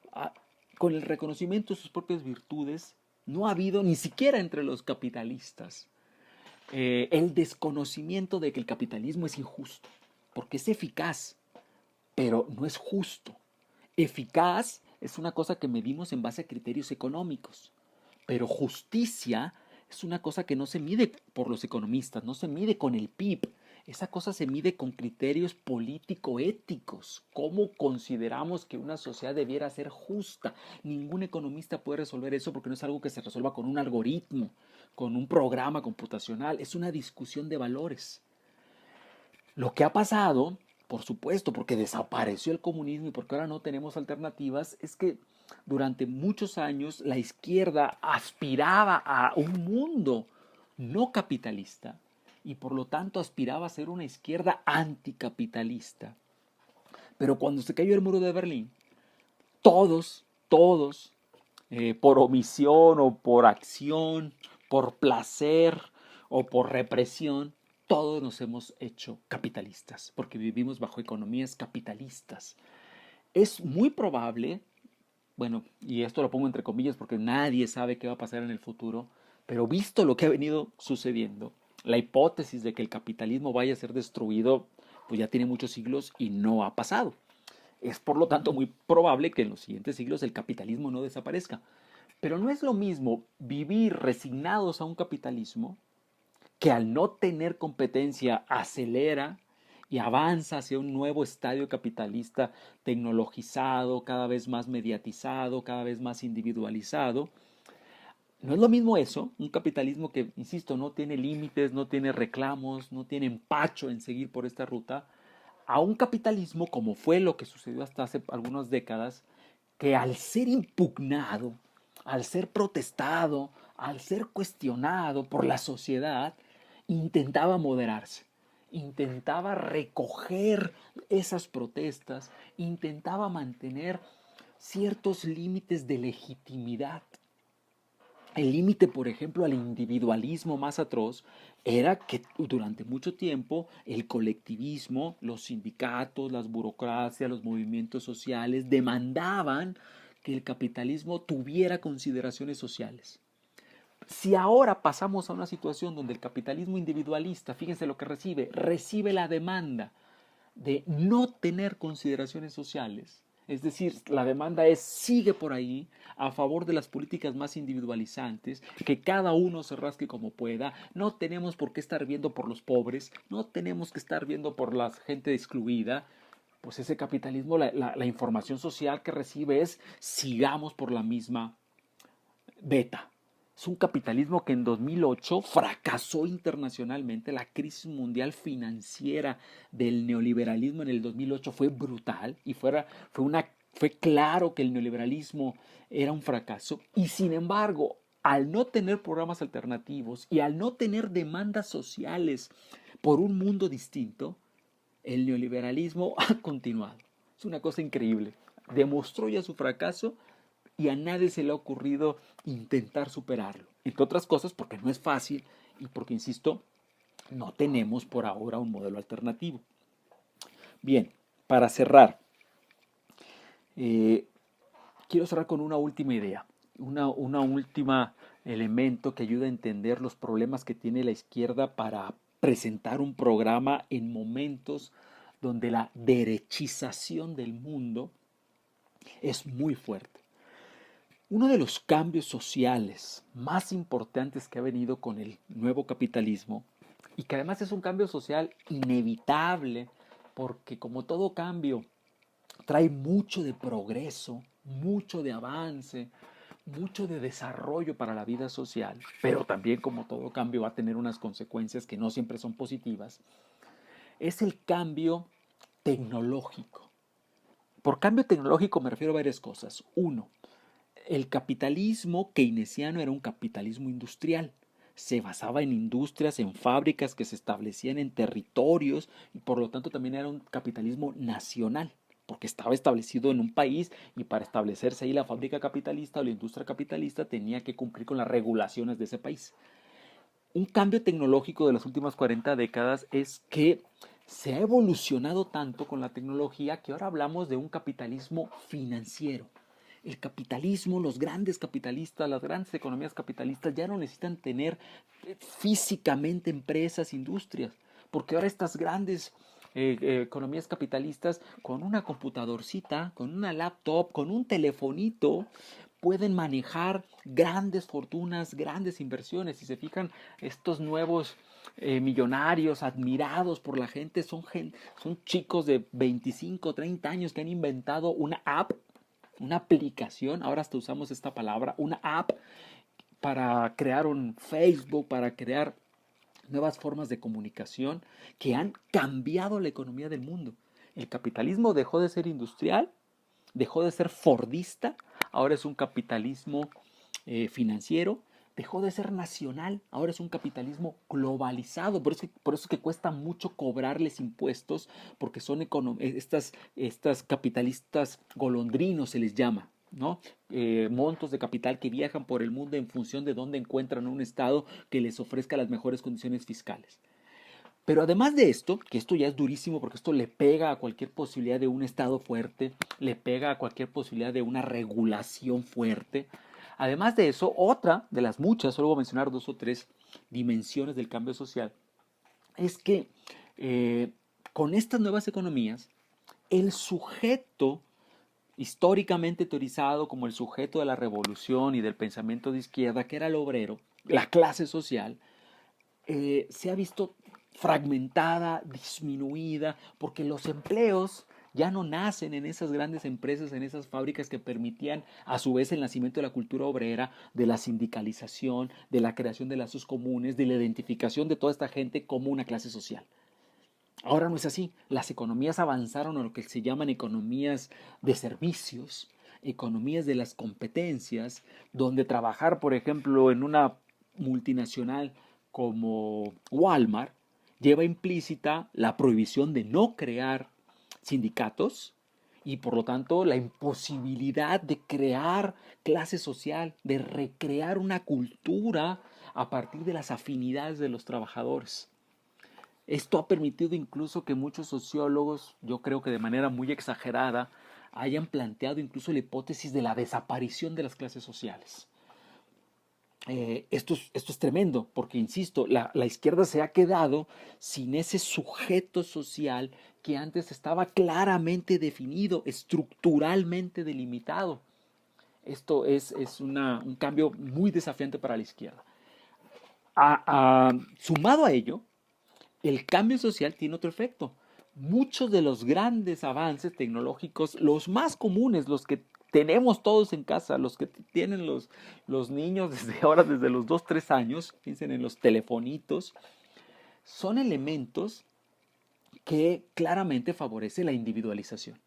con el reconocimiento de sus propias virtudes, no ha habido ni siquiera entre los capitalistas el desconocimiento de que el capitalismo es injusto, porque es eficaz, pero no es justo. Eficaz es una cosa que medimos en base a criterios económicos, pero justicia es una cosa que no se mide por los economistas, no se mide con el PIB. Esa cosa se mide con criterios político-éticos. ¿Cómo consideramos que una sociedad debiera ser justa? Ningún economista puede resolver eso porque no es algo que se resuelva con un algoritmo, con un programa computacional. Es una discusión de valores. Lo que ha pasado, por supuesto, porque desapareció el comunismo y porque ahora no tenemos alternativas, es que durante muchos años la izquierda aspiraba a un mundo no capitalista y por lo tanto aspiraba a ser una izquierda anticapitalista. Pero cuando se cayó el muro de Berlín, todos, por omisión o por acción, por placer o por represión, todos nos hemos hecho capitalistas, porque vivimos bajo economías capitalistas. Es muy probable, bueno, y esto lo pongo entre comillas porque nadie sabe qué va a pasar en el futuro, pero visto lo que ha venido sucediendo, la hipótesis de que el capitalismo vaya a ser destruido, pues ya tiene muchos siglos y no ha pasado. Es por lo tanto muy probable que en los siguientes siglos el capitalismo no desaparezca. Pero no es lo mismo vivir resignados a un capitalismo que al no tener competencia acelera y avanza hacia un nuevo estadio capitalista tecnologizado, cada vez más mediatizado, cada vez más individualizado. No es lo mismo eso, un capitalismo que, insisto, no tiene límites, no tiene reclamos, no tiene empacho en seguir por esta ruta, a un capitalismo como fue lo que sucedió hasta hace algunas décadas, que al ser impugnado, al ser protestado, al ser cuestionado por la sociedad, intentaba moderarse, intentaba recoger esas protestas, intentaba mantener ciertos límites de legitimidad. El límite, por ejemplo, al individualismo más atroz era que durante mucho tiempo el colectivismo, los sindicatos, las burocracias, los movimientos sociales demandaban que el capitalismo tuviera consideraciones sociales. Si ahora pasamos a una situación donde el capitalismo individualista, fíjense lo que recibe la demanda de no tener consideraciones sociales. Es decir, la demanda es sigue por ahí a favor de las políticas más individualizantes, que cada uno se rasque como pueda, no tenemos por qué estar viendo por los pobres, no tenemos que estar viendo por la gente excluida. Pues ese capitalismo, la información social que recibe es sigamos por la misma beta. Es un capitalismo que en 2008 fracasó internacionalmente. La crisis mundial financiera del neoliberalismo en el 2008 fue brutal y fue claro que el neoliberalismo era un fracaso. Y sin embargo, al no tener programas alternativos y al no tener demandas sociales por un mundo distinto, el neoliberalismo ha continuado. Es una cosa increíble. Demostró ya su fracaso y a nadie se le ha ocurrido intentar superarlo. Entre otras cosas porque no es fácil y porque, insisto, no tenemos por ahora un modelo alternativo. Bien, para cerrar, eh, quiero cerrar con una última idea, una última elemento que ayuda a entender los problemas que tiene la izquierda para presentar un programa en momentos donde la derechización del mundo es muy fuerte. Uno de los cambios sociales más importantes que ha venido con el nuevo capitalismo y que además es un cambio social inevitable, porque como todo cambio trae mucho de progreso, mucho de avance, mucho de desarrollo para la vida social, pero también como todo cambio va a tener unas consecuencias que no siempre son positivas, es el cambio tecnológico. Por cambio tecnológico me refiero a varias cosas. Uno, el capitalismo keynesiano era un capitalismo industrial. Se basaba en industrias, en fábricas que se establecían en territorios y por lo tanto también era un capitalismo nacional, porque estaba establecido en un país y para establecerse ahí la fábrica capitalista o la industria capitalista tenía que cumplir con las regulaciones de ese país. Un cambio tecnológico de las últimas 40 décadas es que se ha evolucionado tanto con la tecnología que ahora hablamos de un capitalismo financiero. El capitalismo, los grandes capitalistas, las grandes economías capitalistas ya no necesitan tener físicamente empresas, industrias, porque ahora estas grandes economías capitalistas con una computadorcita, con una laptop, con un telefonito, pueden manejar grandes fortunas, grandes inversiones. Si se fijan, estos nuevos millonarios admirados por la gente son chicos de 25, 30 años que han inventado una app, una aplicación, ahora hasta usamos esta palabra, una app para crear un Facebook, para crear nuevas formas de comunicación que han cambiado la economía del mundo. El capitalismo dejó de ser industrial, dejó de ser fordista, ahora es un capitalismo financiero, dejó de ser nacional, ahora es un capitalismo globalizado. Por eso es que cuesta mucho cobrarles impuestos, porque son estas capitalistas golondrinos, se les llama, ¿no? Montos de capital que viajan por el mundo en función de dónde encuentran un estado que les ofrezca las mejores condiciones fiscales. Pero además de esto, que esto ya es durísimo porque esto le pega a cualquier posibilidad de un Estado fuerte, le pega a cualquier posibilidad de una regulación fuerte. Además de eso, otra de las muchas, solo voy a mencionar 2 o 3 dimensiones del cambio social, es que eh, con estas nuevas economías, el sujeto históricamente teorizado como el sujeto de la revolución y del pensamiento de izquierda, que era el obrero, la clase social, se ha visto fragmentada, disminuida, porque los empleos ya no nacen en esas grandes empresas, en esas fábricas que permitían a su vez el nacimiento de la cultura obrera, de la sindicalización, de la creación de lazos comunes, de la identificación de toda esta gente como una clase social. Ahora no es así. Las economías avanzaron a lo que se llaman economías de servicios, economías de las competencias, donde trabajar, por ejemplo, en una multinacional como Walmart lleva implícita la prohibición de no crear sindicatos y por lo tanto la imposibilidad de crear clase social, de recrear una cultura a partir de las afinidades de los trabajadores. Esto ha permitido incluso que muchos sociólogos, yo creo que de manera muy exagerada, hayan planteado incluso la hipótesis de la desaparición de las clases sociales. Esto es tremendo, porque, insisto, la izquierda se ha quedado sin ese sujeto social que antes estaba claramente definido, estructuralmente delimitado. Esto es un cambio muy desafiante para la izquierda. Sumado a ello, el cambio social tiene otro efecto. Muchos de los grandes avances tecnológicos, los más comunes, los que tenemos todos en casa, los que tienen los niños desde ahora, desde los 2 3 años, piensen en los telefonitos, son elementos que claramente favorecen la individualización.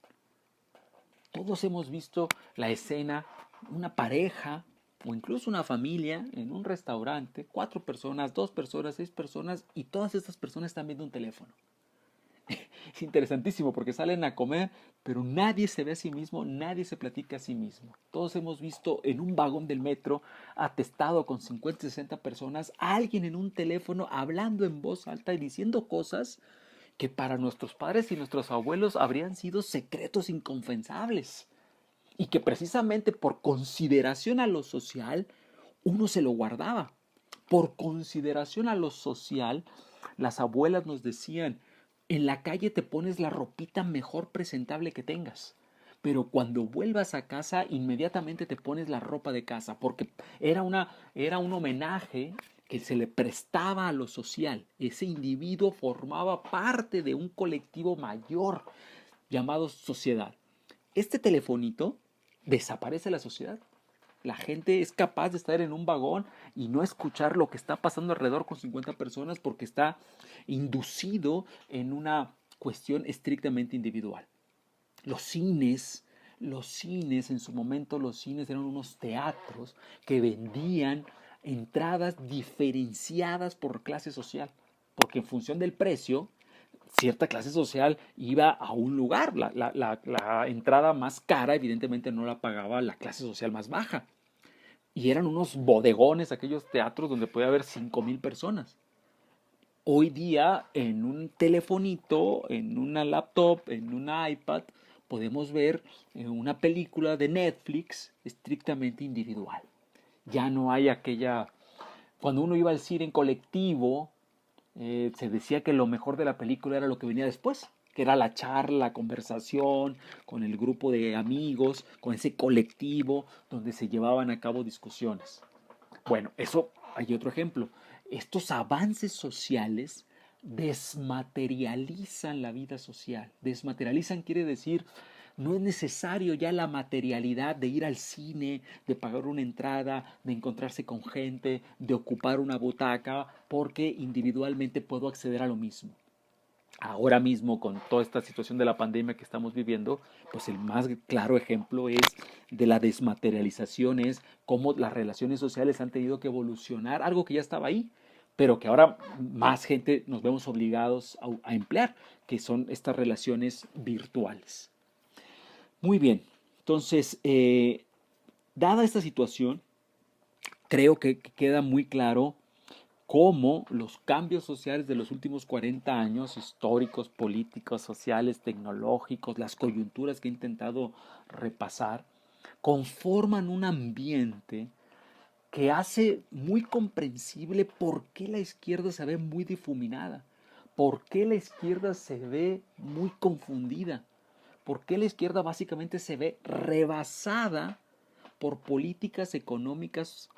Todos hemos visto la escena, una pareja o incluso una familia en un restaurante, 4 personas, 2 personas, 6 personas, y todas estas personas están viendo un teléfono. Es interesantísimo porque salen a comer, pero nadie se ve a sí mismo, nadie se platica a sí mismo. Todos hemos visto en un vagón del metro, atestado con 50, 60 personas, a alguien en un teléfono hablando en voz alta y diciendo cosas que para nuestros padres y nuestros abuelos habrían sido secretos inconfesables. Y que precisamente por consideración a lo social, uno se lo guardaba. Por consideración a lo social, las abuelas nos decían, en la calle te pones la ropita mejor presentable que tengas, pero cuando vuelvas a casa inmediatamente te pones la ropa de casa, porque era un homenaje que se le prestaba a lo social. Ese individuo formaba parte de un colectivo mayor llamado sociedad. Este telefonito desaparece de la sociedad. La gente es capaz de estar en un vagón y no escuchar lo que está pasando alrededor con 50 personas porque está inducido en una cuestión estrictamente individual. Los cines, los cines, en su momento los cines eran unos teatros que vendían entradas diferenciadas por clase social, porque en función del precio, cierta clase social iba a un lugar. La entrada más cara, evidentemente, no la pagaba la clase social más baja. Y eran unos bodegones, aquellos teatros donde podía haber 5,000 personas. Hoy día, en un telefonito, en una laptop, en un iPad, podemos ver una película de Netflix estrictamente individual. Ya no hay aquella... Cuando uno iba al cine en colectivo, se decía que lo mejor de la película era lo que venía después, que era la charla, la conversación con el grupo de amigos, con ese colectivo donde se llevaban a cabo discusiones. Bueno, eso hay otro ejemplo. Estos avances sociales desmaterializan la vida social. Desmaterializan quiere decir no es necesario ya la materialidad de ir al cine, de pagar una entrada, de encontrarse con gente, de ocupar una butaca, porque individualmente puedo acceder a lo mismo. Ahora mismo, con toda esta situación de la pandemia que estamos viviendo, pues el más claro ejemplo es de la desmaterialización, es cómo las relaciones sociales han tenido que evolucionar, algo que ya estaba ahí, pero que ahora más gente nos vemos obligados a emplear, que son estas relaciones virtuales. Muy bien, entonces, dada esta situación, creo que queda muy claro cómo los cambios sociales de los últimos 40 años, históricos, políticos, sociales, tecnológicos, las coyunturas que he intentado repasar, conforman un ambiente que hace muy comprensible por qué la izquierda se ve muy difuminada, por qué la izquierda se ve muy confundida, por qué la izquierda básicamente se ve rebasada por políticas económicas,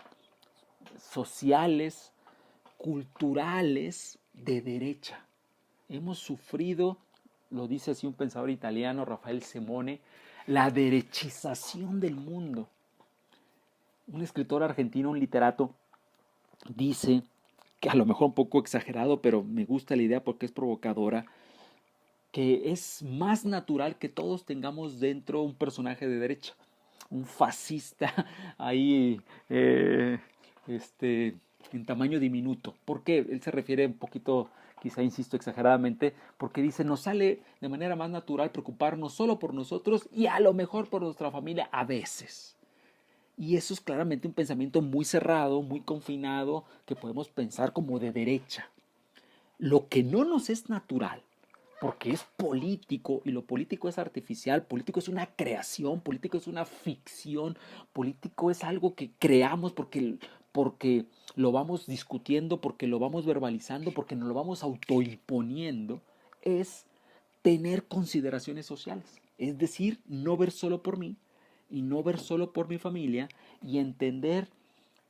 sociales, culturales de derecha. Hemos sufrido, lo dice así un pensador italiano, Rafael Simone, la derechización del mundo. Un escritor argentino, un literato, dice, que a lo mejor un poco exagerado, pero me gusta la idea porque es provocadora, que es más natural que todos tengamos dentro un personaje de derecha, un fascista ahí, en tamaño diminuto. ¿Por qué? Él se refiere un poquito, quizá insisto exageradamente, porque dice, nos sale de manera más natural preocuparnos solo por nosotros y a lo mejor por nuestra familia a veces. Y eso es claramente un pensamiento muy cerrado, muy confinado, que podemos pensar como de derecha. Lo que no nos es natural, porque es político y lo político es artificial, político es una creación, político es una ficción, político es algo que creamos porque lo vamos discutiendo, porque lo vamos verbalizando, porque nos lo vamos autoimponiendo, es tener consideraciones sociales. Es decir, no ver solo por mí y no ver solo por mi familia y entender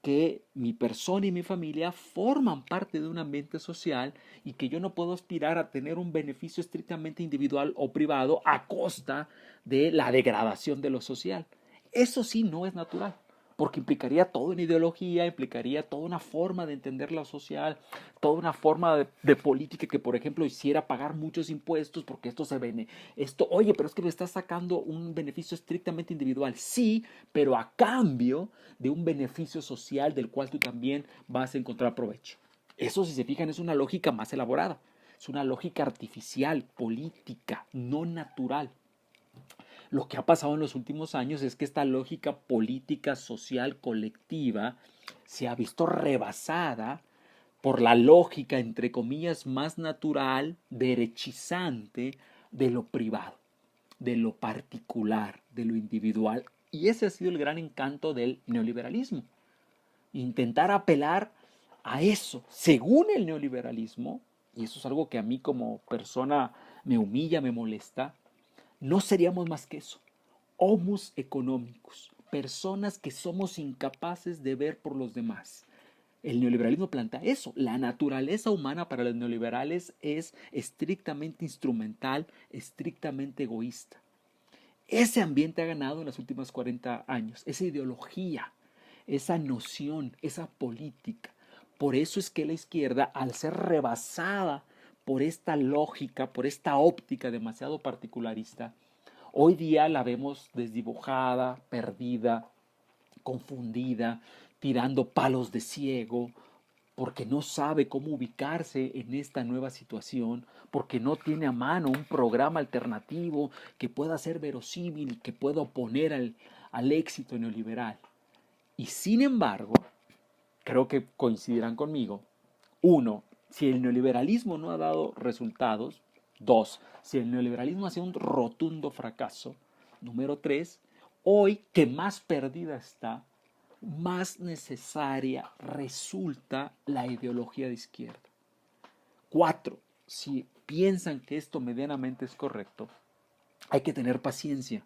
que mi persona y mi familia forman parte de un ambiente social y que yo no puedo aspirar a tener un beneficio estrictamente individual o privado a costa de la degradación de lo social. Eso sí no es natural, porque implicaría toda una ideología, implicaría toda una forma de entender lo social, toda una forma de política que, por ejemplo, hiciera pagar muchos impuestos porque oye, pero es que me estás sacando un beneficio estrictamente individual. Sí, pero a cambio de un beneficio social del cual tú también vas a encontrar provecho. Eso, si se fijan, es una lógica más elaborada. Es una lógica artificial, política, no natural. Lo que ha pasado en los últimos años es que esta lógica política, social, colectiva se ha visto rebasada por la lógica, entre comillas, más natural, derechizante de lo privado, de lo particular, de lo individual. Y ese ha sido el gran encanto del neoliberalismo. Intentar apelar a eso, según el neoliberalismo, y eso es algo que a mí como persona me humilla, me molesta, no seríamos más que eso, homus económicos, personas que somos incapaces de ver por los demás, El neoliberalismo plantea eso. La naturaleza humana para los neoliberales es estrictamente instrumental, estrictamente egoísta. Ese ambiente ha ganado en los últimos 40 años, esa ideología, esa noción, esa política. Por eso es que la izquierda, al ser rebasada por esta lógica, por esta óptica demasiado particularista, hoy día la vemos desdibujada, perdida, confundida, tirando palos de ciego, porque no sabe cómo ubicarse en esta nueva situación, porque no tiene a mano un programa alternativo que pueda ser verosímil, que pueda oponer al éxito neoliberal. Y sin embargo, creo que coincidirán conmigo, uno, si el neoliberalismo no ha dado resultados, dos, si el neoliberalismo ha sido un rotundo fracaso, número tres, hoy que más perdida está, más necesaria resulta la ideología de izquierda. Cuatro, si piensan que esto medianamente es correcto, hay que tener paciencia,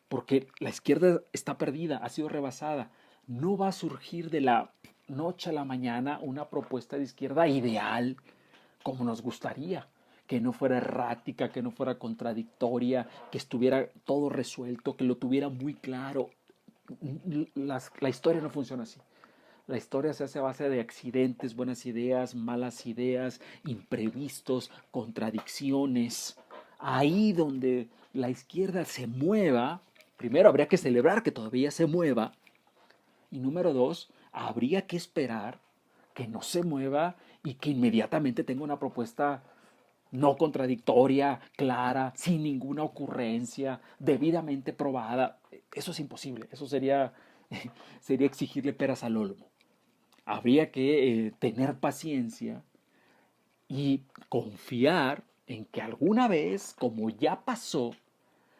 porque la izquierda está perdida, ha sido rebasada. No va a surgir de la noche a la mañana una propuesta de izquierda ideal como nos gustaría, que no fuera errática, que no fuera contradictoria, que estuviera todo resuelto, que lo tuviera muy claro. La historia no funciona así. La historia se hace a base de accidentes, buenas ideas, malas ideas, imprevistos, contradicciones. Ahí donde la izquierda se mueva, primero habría que celebrar que todavía se mueva. Y número dos, habría que esperar que no se mueva y que inmediatamente tenga una propuesta no contradictoria, clara, sin ninguna ocurrencia, debidamente probada. Eso es imposible, eso sería, sería exigirle peras al olmo. Habría que tener paciencia y confiar en que alguna vez, como ya pasó,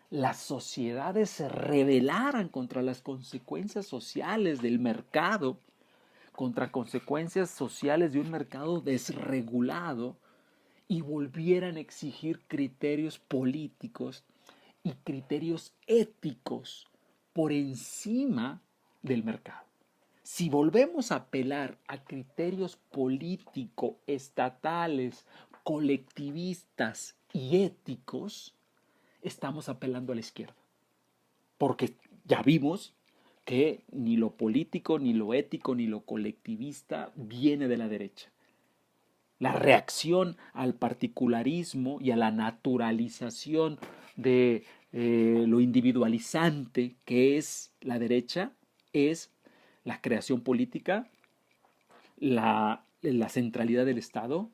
las sociedades se rebelaran contra las consecuencias sociales del mercado, contra consecuencias sociales de un mercado desregulado y volvieran a exigir criterios políticos y criterios éticos por encima del mercado. Si volvemos a apelar a criterios políticos, estatales, colectivistas y éticos, estamos apelando a la izquierda. Porque ya vimos que ni lo político, ni lo ético, ni lo colectivista viene de la derecha. La reacción al particularismo y a la naturalización de lo individualizante que es la derecha es la creación política, la centralidad del Estado,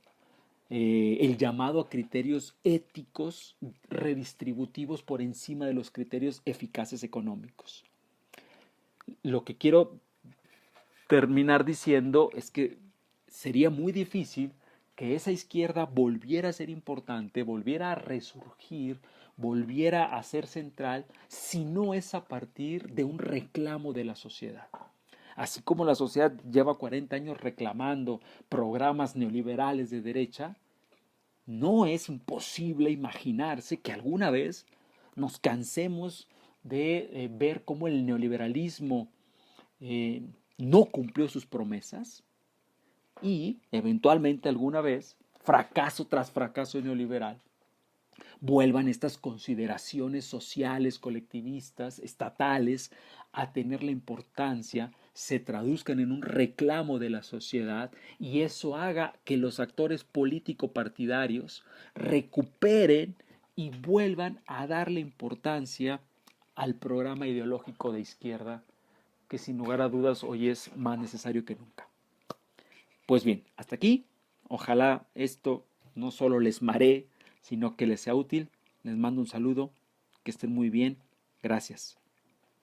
el llamado a criterios éticos redistributivos por encima de los criterios eficaces económicos. Lo que quiero terminar diciendo es que sería muy difícil que esa izquierda volviera a ser importante, volviera a resurgir, volviera a ser central, si no es a partir de un reclamo de la sociedad. Así como la sociedad lleva 40 años reclamando programas neoliberales de derecha, no es imposible imaginarse que alguna vez nos cansemos de ver cómo el neoliberalismo eh, no cumplió sus promesas y eventualmente alguna vez, fracaso tras fracaso neoliberal, vuelvan estas consideraciones sociales, colectivistas, estatales, a tener la importancia, se traduzcan en un reclamo de la sociedad y eso haga que los actores político-partidarios recuperen y vuelvan a darle importancia al programa ideológico de izquierda que sin lugar a dudas hoy es más necesario que nunca. Pues bien, hasta aquí. Ojalá esto no solo les maree, sino que les sea útil. Les mando un saludo. Que estén muy bien. Gracias.